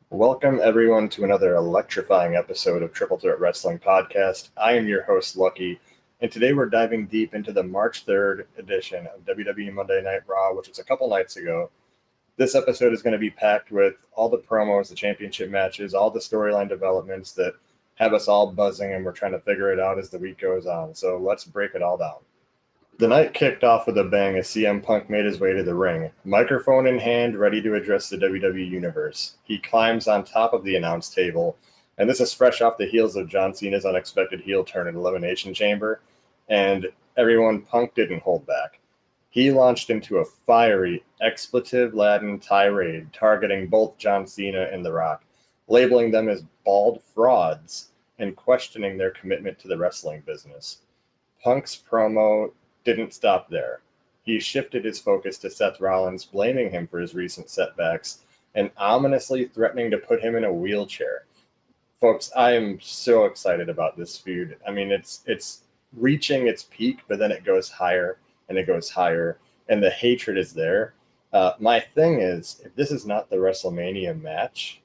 Welcome, everyone, to another electrifying episode of Triple Threat Wrestling Podcast. I am your host, Lucky, and today we're diving deep into the March 3rd edition of WWE Monday Night Raw, which was a couple nights ago. This episode is going to be packed with all the promos, the championship matches, all the storyline developments that have us all buzzing, and we're trying to figure it out as the week goes on. So let's break it all down. The night kicked off with a bang as CM Punk made his way to the ring, microphone in hand, ready to address the WWE Universe. He climbs on top of the announce table, and this is fresh off the heels of John Cena's unexpected heel turn in Elimination Chamber, and Punk didn't hold back. He launched into a fiery, expletive-laden tirade targeting both John Cena and The Rock, labeling them as bald frauds and questioning their commitment to the wrestling business. Punk's promo didn't stop there. He shifted his focus to Seth Rollins, blaming him for his recent setbacks and ominously threatening to put him in a wheelchair. Folks, I am so excited about this feud. I mean, it's reaching its peak, but then it goes higher and it goes higher, and the hatred is there. My thing is, if this is not the WrestleMania match,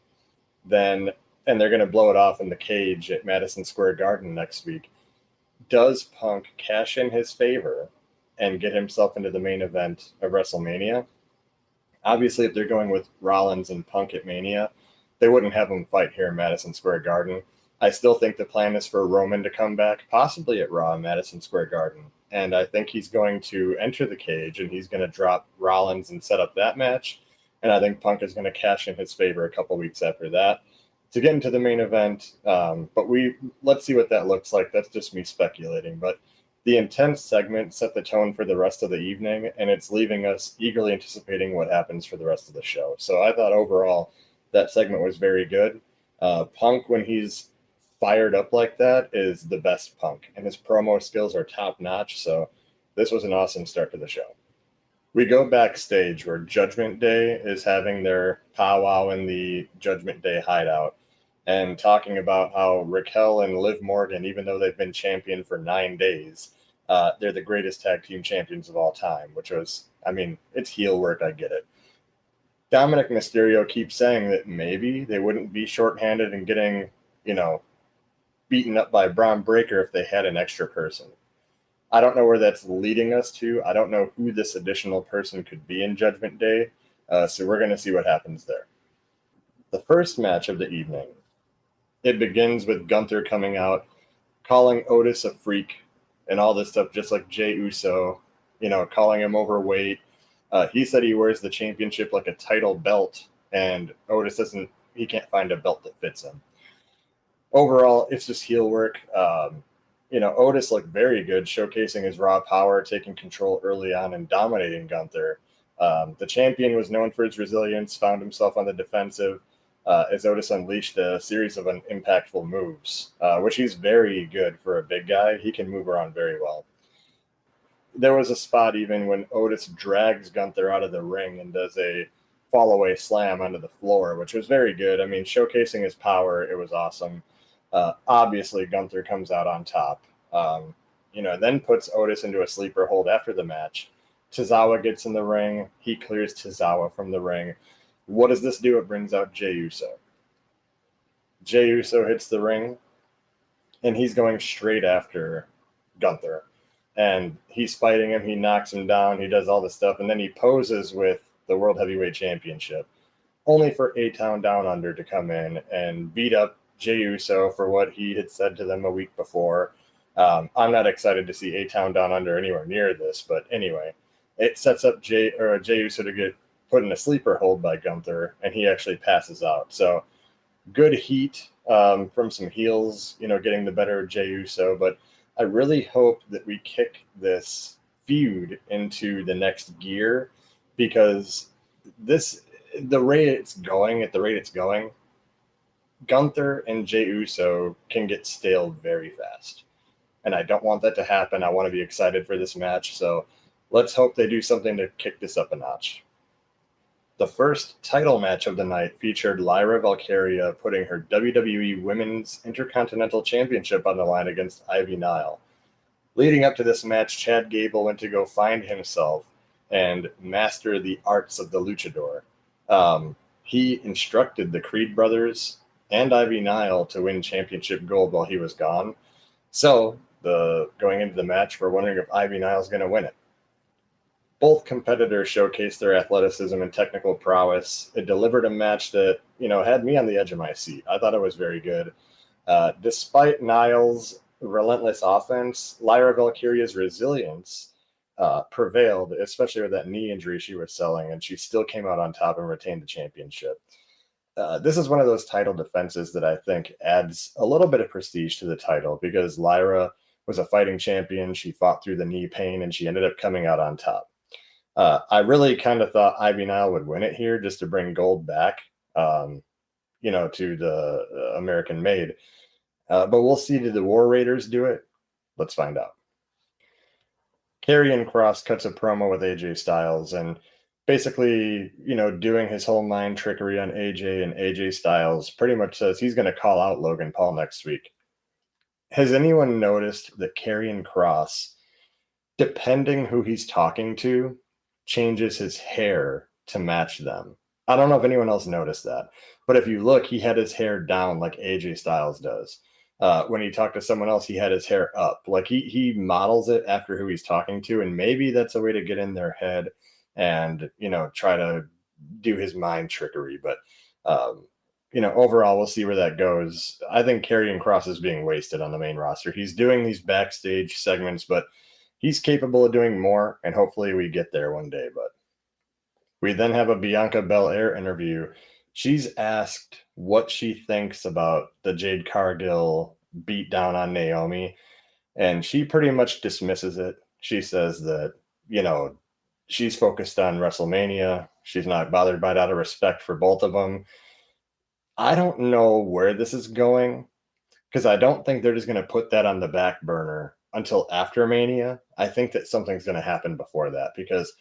then and they're going to blow it off in the cage at Madison Square Garden next week, does Punk cash in his favor and get himself into the main event of WrestleMania? Obviously, if they're going with Rollins and Punk at Mania, they wouldn't have him fight here in Madison Square Garden. I still think the plan is for Roman to come back, possibly at Raw in Madison Square Garden. And I think he's going to enter the cage and he's going to drop Rollins and set up that match. And I think Punk is going to cash in his favor a couple weeks after that to get into the main event. But let's see what that looks like. That's just me speculating. But the intense segment set the tone for the rest of the evening, and it's leaving us eagerly anticipating what happens for the rest of the show. So I thought overall that segment was very good. Punk, when he's fired up like that, is the best Punk, and his promo skills are top notch. So this was an awesome start to the show. We go backstage where Judgment Day is having their powwow in the Judgment Day hideout and talking about how Raquel and Liv Morgan, even though they've been champion for 9 days, they're the greatest tag team champions of all time, which was, I mean, it's heel work. I get it. Dominik Mysterio keeps saying that maybe they wouldn't be shorthanded and getting, beaten up by Braun Breaker if they had an extra person. I don't know where that's leading us to. I don't know who this additional person could be in Judgment Day, so we're going to see what happens there. The first match of the evening, it begins with Gunther coming out, calling Otis a freak and all this stuff, just like Jey Uso, calling him overweight. He said he wears the championship like a title belt, and Otis he can't find a belt that fits him. Overall, it's just heel work. Otis looked very good, showcasing his raw power, taking control early on and dominating Gunther. The champion was known for his resilience, found himself on the defensive as Otis unleashed a series of impactful moves, which he's very good for a big guy. He can move around very well. There was a spot even when Otis drags Gunther out of the ring and does a fall-away slam onto the floor, which was very good. I mean, showcasing his power, it was awesome. Obviously, Gunther comes out on top, then puts Otis into a sleeper hold after the match. Tozawa gets in the ring. He clears Tozawa from the ring. What does this do? It brings out Jey Uso. Jey Uso hits the ring, and he's going straight after Gunther. And he's fighting him. He knocks him down. He does all this stuff. And then he poses with the World Heavyweight Championship, only for A-Town Down Under to come in and beat up Jey Uso for what he had said to them a week before. I'm not excited to see A-Town Down Under anywhere near this, but anyway, it sets up Jey Uso to get put in a sleeper hold by Gunther, and he actually passes out. So good heat from some heels, getting the better of Jey Uso, but I really hope that we kick this feud into the next gear, because at the rate it's going, Gunther and Jey Uso can get stale very fast. And I don't want that to happen. I want to be excited for this match. So let's hope they do something to kick this up a notch. The first title match of the night featured Lyra Valkyria putting her WWE Women's Intercontinental Championship on the line against Ivy Nile. Leading up to this match, Chad Gable went to go find himself and master the arts of the luchador. he instructed the Creed brothers and Ivy Nile to win championship gold while he was gone. So going into the match, we're wondering if Ivy Nile's going to win it. Both competitors showcased their athleticism and technical prowess. It delivered a match that, had me on the edge of my seat. I thought it was very good. Despite Nile's relentless offense, Lyra Valkyria's resilience prevailed, especially with that knee injury she was selling, and she still came out on top and retained the championship. This is one of those title defenses that I think adds a little bit of prestige to the title because Lyra was a fighting champion. She fought through the knee pain, and she ended up coming out on top. I really kind of thought Ivy Nile would win it here just to bring gold back, to the American Made. But we'll see. Did the War Raiders do it? Let's find out. Karrion Kross cuts a promo with AJ Styles and basically, doing his whole mind trickery on AJ, and AJ Styles pretty much says he's going to call out Logan Paul next week. Has anyone noticed that Karrion Kross, depending who he's talking to, changes his hair to match them? I don't know if anyone else noticed that, but if you look, he had his hair down like AJ Styles does. When he talked to someone else, he had his hair up. Like he models it after who he's talking to, and maybe that's a way to get in their head and, try to do his mind trickery. But, overall, we'll see where that goes. I think Karrion Kross is being wasted on the main roster. He's doing these backstage segments, but he's capable of doing more, and hopefully we get there one day. But we then have a Bianca Belair interview. She's asked what she thinks about the Jade Cargill beatdown on Naomi, and she pretty much dismisses it. She says that, she's focused on WrestleMania. She's not bothered by it out of respect for both of them. I don't know where this is going because I don't think they're just going to put that on the back burner until after Mania. I think that something's going to happen before that because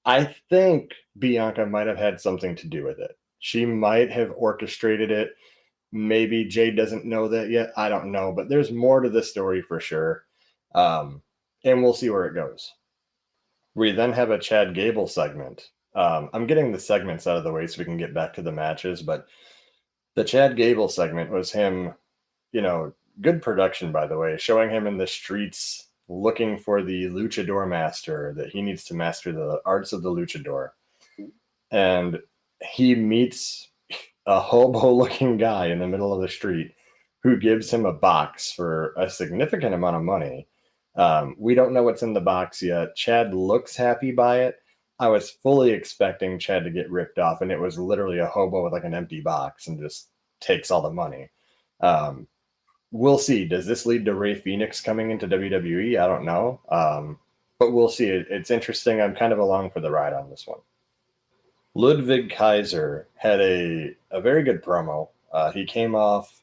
I think Bianca might have had something to do with it. She might have orchestrated it. Maybe Jade doesn't know that yet. I don't know, but there's more to the story for sure. And we'll see where it goes. We then have a Chad Gable segment. I'm getting the segments out of the way so we can get back to the matches, but the Chad Gable segment was him, good production, by the way, showing him in the streets looking for the luchador master, that he needs to master the arts of the luchador. And he meets a hobo-looking guy in the middle of the street who gives him a box for a significant amount of money. We don't know what's in the box yet. Chad looks happy by it. I was fully expecting Chad to get ripped off, and it was literally a hobo with like an empty box and just takes all the money. We'll see. Does this lead to Rey Fenix coming into WWE? I don't know. But we'll see. It's interesting. I'm kind of along for the ride on this one. Ludwig Kaiser had a very good promo. He came off,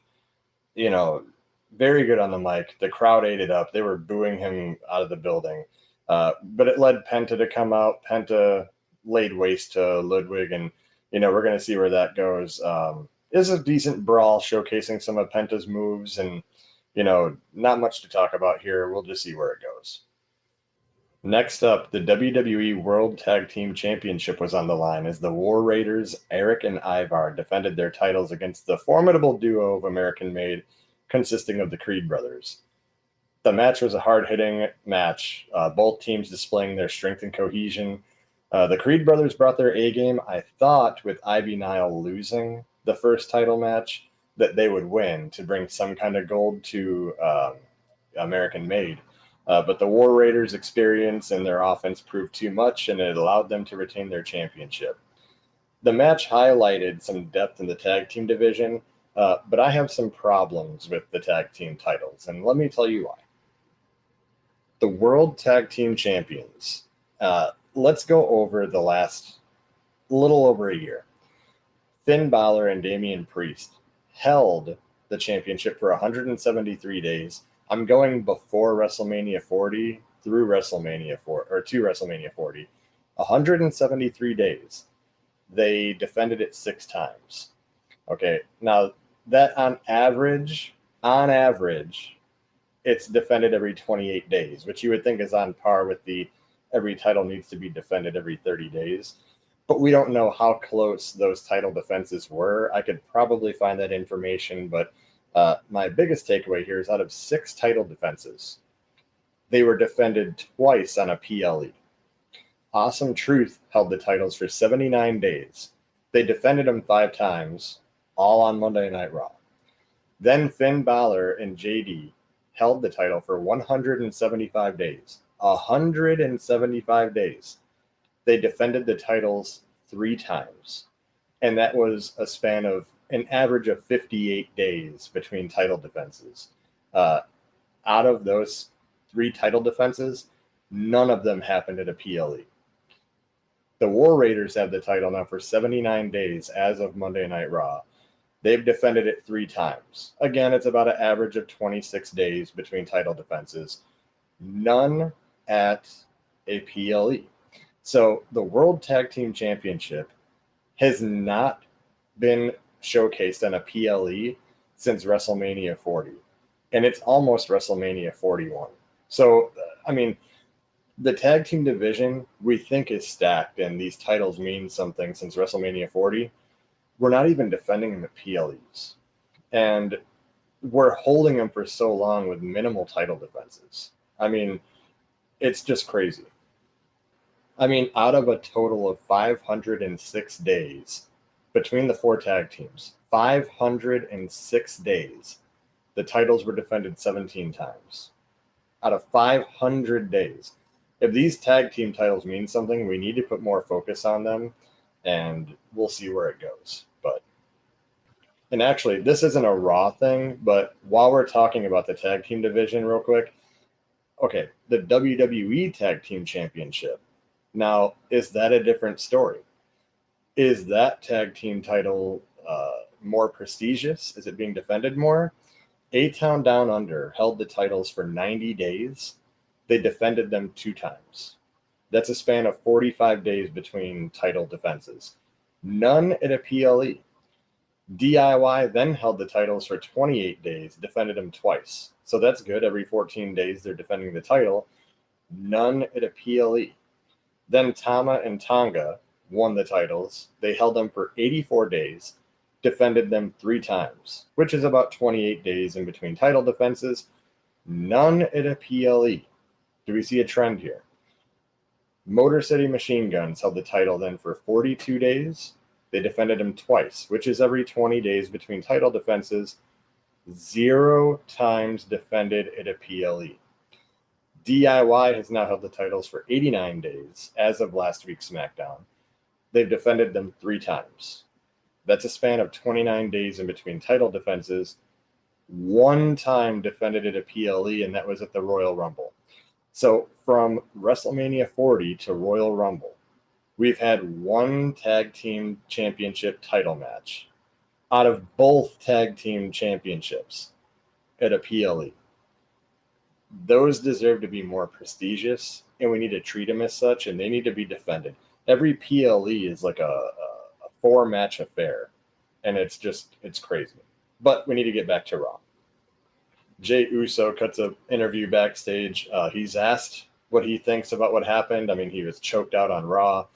very good on the mic. The crowd ate it up. They were booing him out of the building. But it led Penta to come out. Penta laid waste to Ludwig, and, we're going to see where that goes. Is a decent brawl showcasing some of Penta's moves, and, not much to talk about here. We'll just see where it goes. Next up, the WWE World Tag Team Championship was on the line as the War Raiders, Eric and Ivar, defended their titles against the formidable duo of American Made, consisting of the Creed brothers. The match was a hard-hitting match, both teams displaying their strength and cohesion. The Creed brothers brought their A-game. I thought with Ivy Nile losing the first title match that they would win to bring some kind of gold to American Made. But the War Raiders' experience and their offense proved too much, and it allowed them to retain their championship. The match highlighted some depth in the tag team division, but I have some problems with the tag team titles, and let me tell you why. The World Tag Team Champions. Let's go over the last little over a year. Finn Bálor and Damian Priest held the championship for 173 days. I'm going before WrestleMania 40 through WrestleMania 4 or to WrestleMania 40. 173 days. They defended it 6 times. Okay, now that on average, it's defended every 28 days, which you would think is on par with the every title needs to be defended every 30 days. but we don't know how close those title defenses were. I could probably find that information, but my biggest takeaway here is out of 6 title defenses, they were defended twice on a PLE. Awesome Truth held the titles for 79 days. They defended them 5 times, all on Monday Night Raw. Then Finn Bálor and JD held the title for 175 days. 175 days. They defended the titles 3 times. And that was a span of an average of 58 days between title defenses. Out of those 3 title defenses, none of them happened at a PLE. The War Raiders have the title now for 79 days as of Monday Night Raw. They've defended it 3 times. Again, it's about an average of 26 days between title defenses. None at a PLE. So the World Tag Team Championship has not been showcased on a PLE since WrestleMania 40. And it's almost WrestleMania 41. So, I mean, the tag team division we think is stacked, and these titles mean something since WrestleMania 40. We're not even defending them at PLEs. And we're holding them for so long with minimal title defenses. I mean, it's just crazy. I mean, out of a total of 506 days between the 4 tag teams, 506 days, the titles were defended 17 times. Out of 500 days. If these tag team titles mean something, we need to put more focus on them, and we'll see where it goes. And actually, this isn't a Raw thing, but while we're talking about the tag team division real quick, okay, the WWE Tag Team Championship. Now, is that a different story? Is that tag team title more prestigious? Is it being defended more? A-Town Down Under held the titles for 90 days. They defended them 2 times. That's a span of 45 days between title defenses. None at a PLE. DIY then held the titles for 28 days, defended them twice. So that's good. Every 14 days they're defending the title. None at a PLE. Then Tama and Tonga won the titles. They held them for 84 days, defended them 3 times, which is about 28 days in between title defenses. None at a PLE. Do we see a trend here? Motor City Machine Guns held the title then for 42 days. They defended him twice, which is every 20 days between title defenses. 0 times defended at a PLE. DIY has now held the titles for 89 days as of last week's SmackDown. They've defended them 3 times. That's a span of 29 days in between title defenses. 1 time defended at a PLE, and that was at the Royal Rumble. So from WrestleMania 40 to Royal Rumble, we've had 1 tag team championship title match out of both tag team championships at a PLE. Those deserve to be more prestigious, and we need to treat them as such, and they need to be defended. Every PLE is like a 4-match affair, and it's crazy. But we need to get back to Raw. Jey Uso cuts an interview backstage. He's asked what he thinks about what happened. I mean, he was choked out on Raw.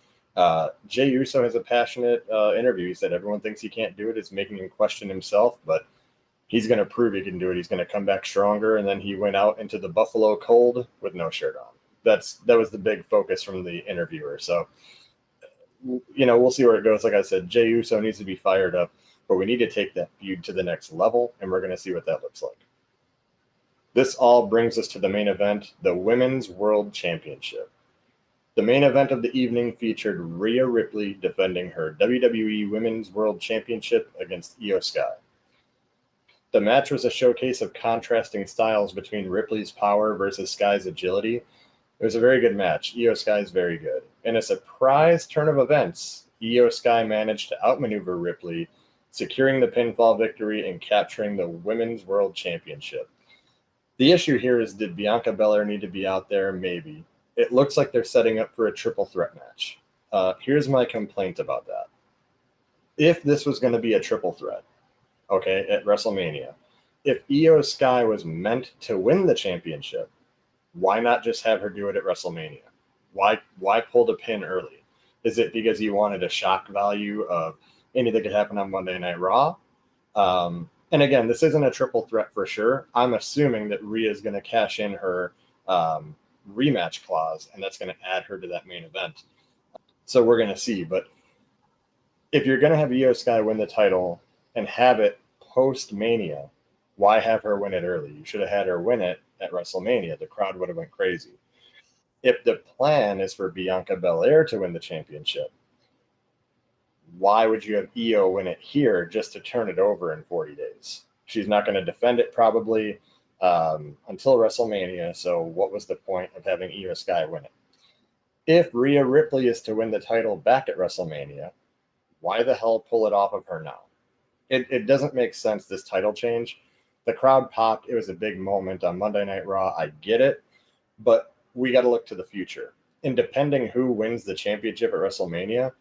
Jey Uso has a passionate interview. He said everyone thinks he can't do it. It's making him question himself, but he's going to prove he can do it. He's going to come back stronger. And then he went out into the Buffalo cold with no shirt on. That was the big focus from the interviewer. So, we'll see where it goes. Like I said, Jey Uso needs to be fired up, but we need to take that feud to the next level, and we're going to see what that looks like. This all brings us to the main event, the Women's World Championship. The main event of the evening featured Rhea Ripley defending her WWE Women's World Championship against Io Sky. The match was a showcase of contrasting styles between Ripley's power versus Sky's agility. It was a very good match. Io Sky is very good. In a surprise turn of events, Io Sky managed to outmaneuver Ripley, securing the pinfall victory and capturing the Women's World Championship. The issue here is, did Bianca Belair need to be out there? Maybe. It looks like they're setting up for a triple threat match. Here's my complaint about that. If this was going to be a triple threat, okay, at WrestleMania, if Io Sky was meant to win the championship, why not just have her do it at WrestleMania? Why pull the pin early? Is it because you wanted a shock value of anything could happen on Monday Night Raw? And again, this isn't a triple threat for sure. I'm assuming that Rhea is going to cash in her rematch clause, and that's going to add her to that main event. So we're going to see. But if you're going to have Io Sky win the title and have it post-Mania, why have her win it early? You should have had her win it at WrestleMania. The crowd would have went crazy. If the plan is for Bianca Belair to win the championship, why would you have Io win it here just to turn it over in 40 days? She's not going to defend it probably until WrestleMania, so what was the point of having Io Sky win it? If Rhea Ripley is to win the title back at WrestleMania, why the hell pull it off of her now? It doesn't make sense, this title change. The crowd popped. It was a big moment on Monday Night Raw. I get it, but we got to look to the future. And depending who wins the championship at WrestleMania,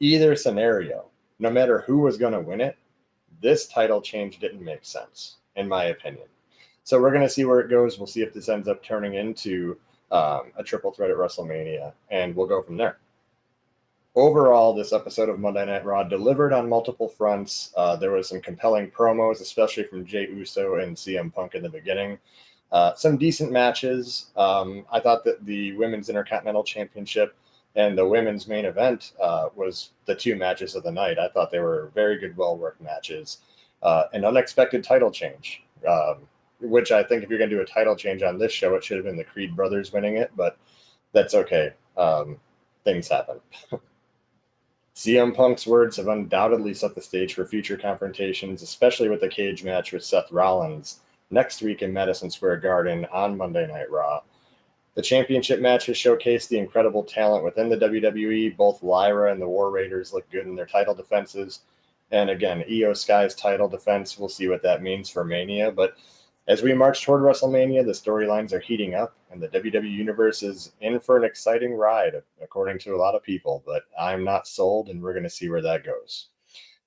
either scenario, no matter who was going to win it, this title change didn't make sense, in my opinion. So we're going to see where it goes. We'll see if this ends up turning into a triple threat at WrestleMania, and we'll go from there. Overall, this episode of Monday Night Raw delivered on multiple fronts. There was some compelling promos, especially from Jey Uso and CM Punk in the beginning. Some decent matches. I thought that the Women's Intercontinental Championship and the women's main event was the two matches of the night. I thought they were very good, well-worked matches. An unexpected title change, which I think if you're going to do a title change on this show, it should have been the Creed brothers winning it, but that's okay. Things happen. CM Punk's words have undoubtedly set the stage for future confrontations, especially with the cage match with Seth Rollins next week in Madison Square Garden on Monday Night Raw. The championship match has showcased the incredible talent within the WWE. Both Lyra and the War Raiders look good in their title defenses. And again, Io Sky's title defense, we'll see what that means for Mania. But as we march toward WrestleMania, the storylines are heating up, and the WWE Universe is in for an exciting ride, according to a lot of people. But I'm not sold, and we're going to see where that goes.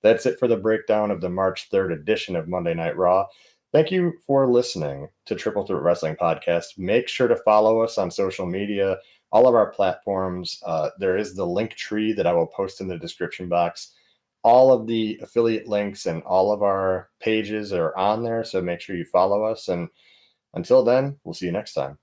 That's it for the breakdown of the March 3rd edition of Monday Night Raw. Thank you for listening to Triple Threat Wrestling Podcast. Make sure to follow us on social media, all of our platforms. There is the link tree that I will post in the description box. All of the affiliate links and all of our pages are on there, so make sure you follow us. And until then, we'll see you next time.